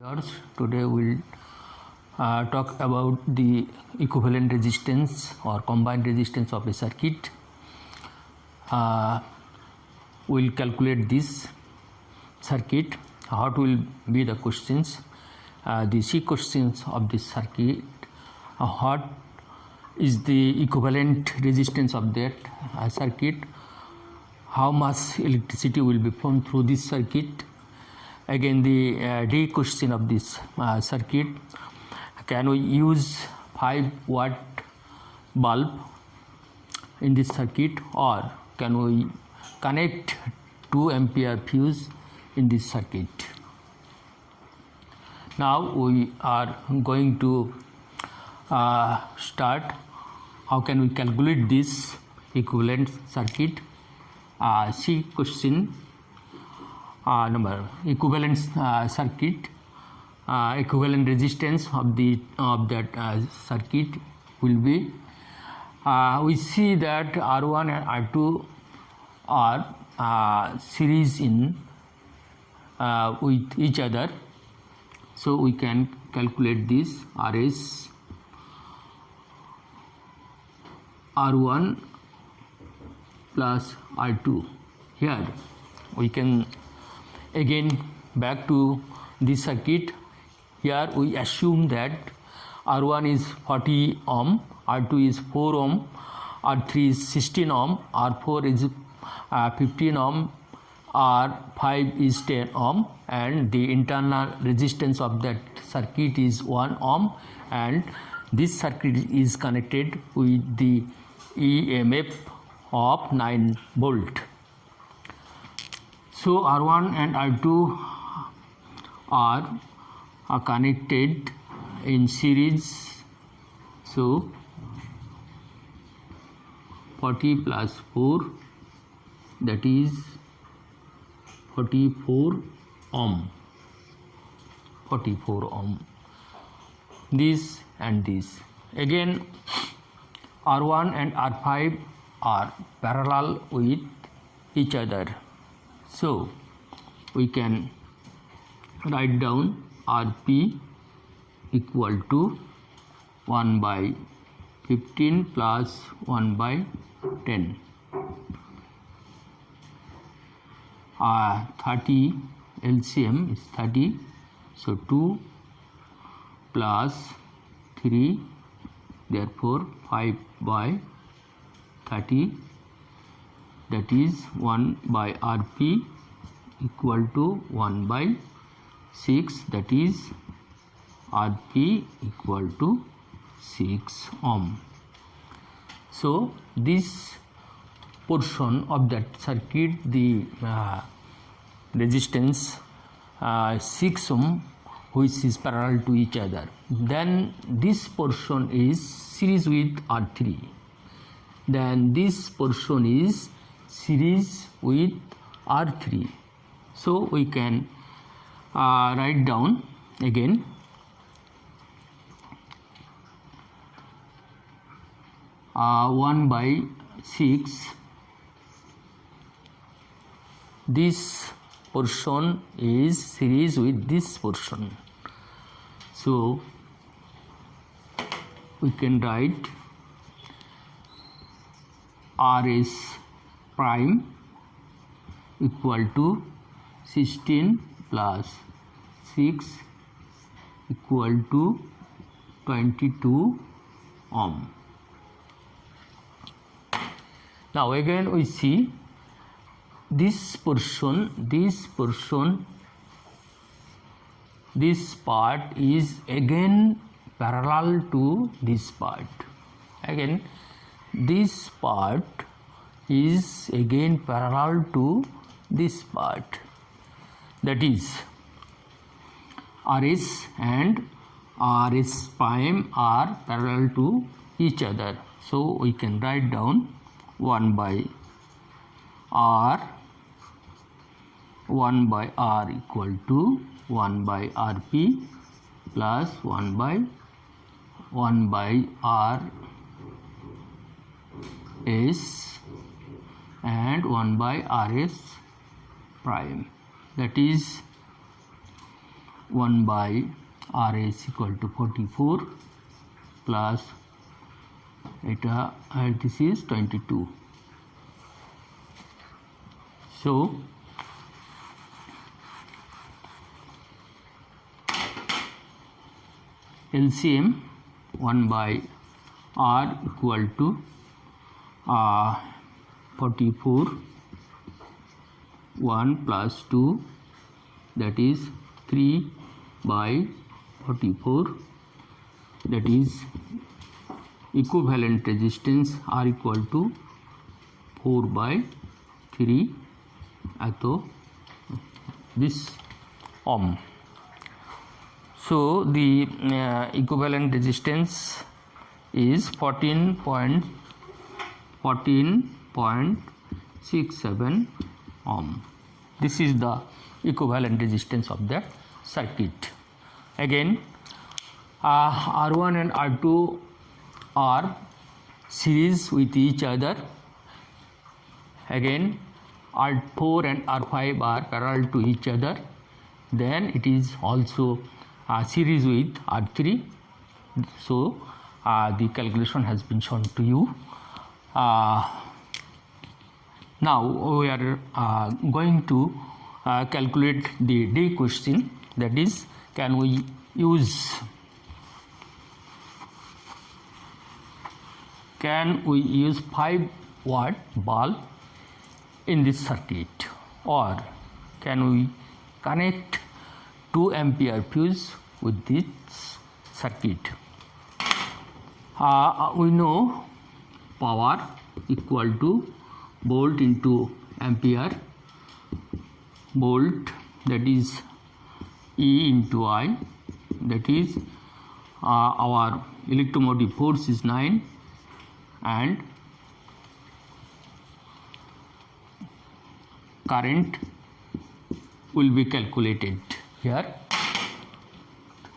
Today we'll talk about the equivalent resistance or combined resistance of a circuit. We'll calculate this circuit. What will be the questions? The C questions of this circuit. What is the equivalent resistance of that circuit? How much electricity will be flown through this circuit? Again, the D question of this circuit: can we use 5-watt bulb in this circuit, or can we connect 2 ampere fuse in this circuit? Now we are going to start. How can we calculate this equivalent circuit? C question number equivalent circuit. Equivalent resistance of that circuit will be, we see that R1 and R2 are series in with each other, so we can calculate this RS R1 plus R2. Here we can again back to this circuit. Here we assume that R1 is 40 ohm, R2 is 4 ohm, R3 is 16 ohm, R4 is 15 ohm, R5 is 10 ohm, and the internal resistance of that circuit is 1 ohm, and this circuit is connected with the EMF of 9 volt. So R1 and R2 are connected in series. So 40 plus 4, that is 44 ohm. 44 ohm. This and this. Again, R1 and R5 are parallel with each other. So we can write down Rp equal to 1 by 15 plus 1 by 10. 30 LCM is 30. So 2 plus 3, therefore 5 by 30, that is 1 by Rp equal to 1 by 6, that is Rp equal to 6 ohm. So this portion of that circuit, the resistance 6 ohm, which is parallel to each other. Then this portion is series with R3. Then this portion is series with R3. So we can write down again uh, 1 by 6. This portion is series with this portion. So we can write RS prime equal to 16 plus 6 equal to 22 ohm. Now again we see this portion, this part is again parallel to this part. Again this part is again parallel to this part, that is RS and RS prime are parallel to each other. So we can write down 1 by R equal to 1 by Rp plus 1 by RS and 1 by RS prime, that is 1 by RS equal to 44 plus eta, and this is 22. So LCM 1 by R equal to 44, 1 plus 2, that is 3 by 44, that is equivalent resistance R equal to 4 by 3 ato this ohm. So the equivalent resistance is 14.67 ohm. This is the equivalent resistance of the circuit. Again, R1 and R2 are series with each other. Again, R4 and R5 are parallel to each other. Then it is also series with R3. So the calculation has been shown to you. Now we are going to calculate the D question, that is, can we use 5-watt bulb in this circuit, or can we connect 2 ampere fuse with this circuit? We know power equal to volt into ampere, volt, that is E into I, that is our electromotive force is 9, and current will be calculated here.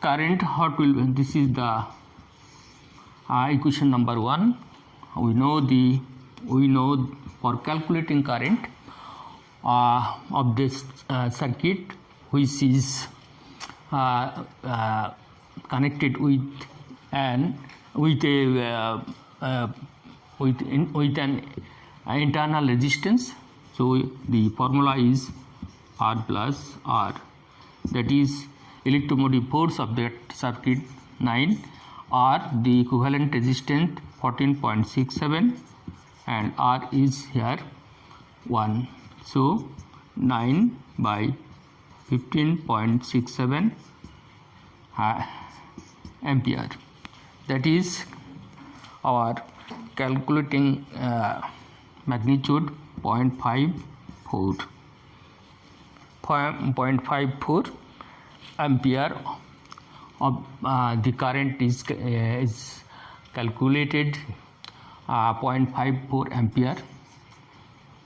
Current, what will be, this is the equation number 1. We know for calculating current of this circuit, which is connected with an internal resistance. So the formula is R plus R, that is electromotive force of that circuit 9, R the equivalent resistance 14.67, and R is here 1. So 9 by 15.67 ampere. That is our calculating magnitude 0.54 ampere of the current is calculated 0.54 ampere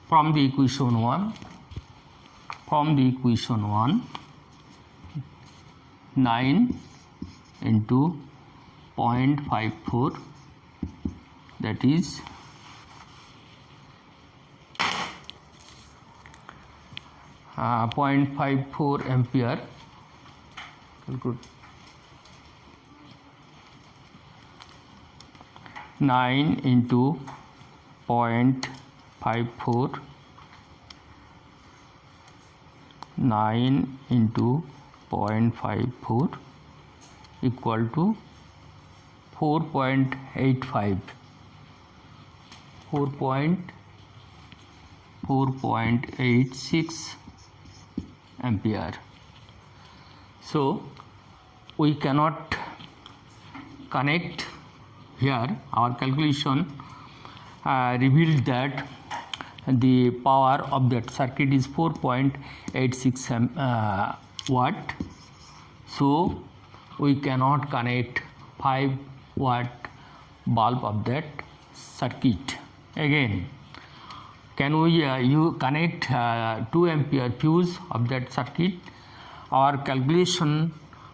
from the equation 1. From the equation 1, 9 into 0.54, that is 0.54 ampere. Good. 9 into 0.54, 9 into 0.54 equal to 4.85, 4.86 ampere. So we cannot connect here. Our calculation revealed that the power of that circuit is 4.86 watt. So we cannot connect 5-watt bulb of that circuit. Again, can we you connect 2 ampere fuse of that circuit? Our calculation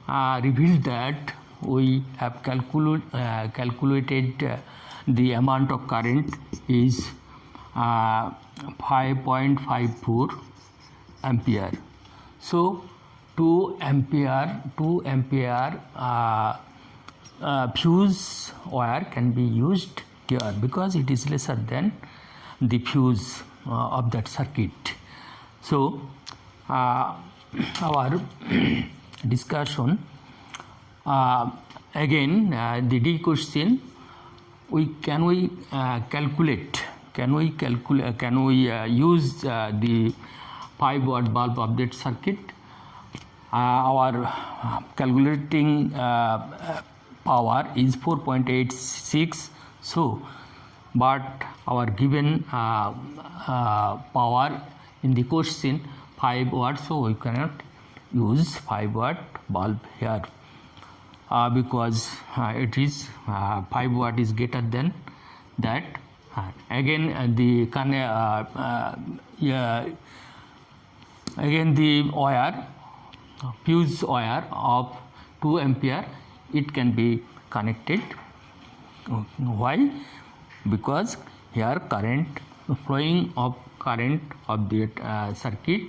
revealed that we have calculated the amount of current is 5.54 ampere. So 2 ampere fuse wire can be used here because it is lesser than the fuse of that circuit. So our discussion again, the D question, can we use the 5 watt bulb of that circuit? Our calculating power is 4.86. So but our given power in the question 5 watts, so we cannot use 5 watt bulb here because it is 5 watt is greater than that. Again the wire, fuse wire of 2 ampere, it can be connected. Why? Because here current flowing of current of the circuit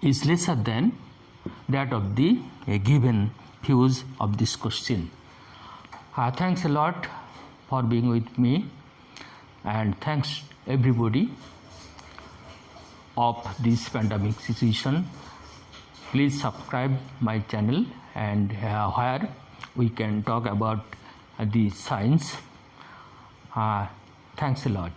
is lesser than that of the given fuse of this question. Thanks a lot for being with me, and thanks everybody of this pandemic situation. Please subscribe my channel, and where we can talk about the science. Thanks a lot.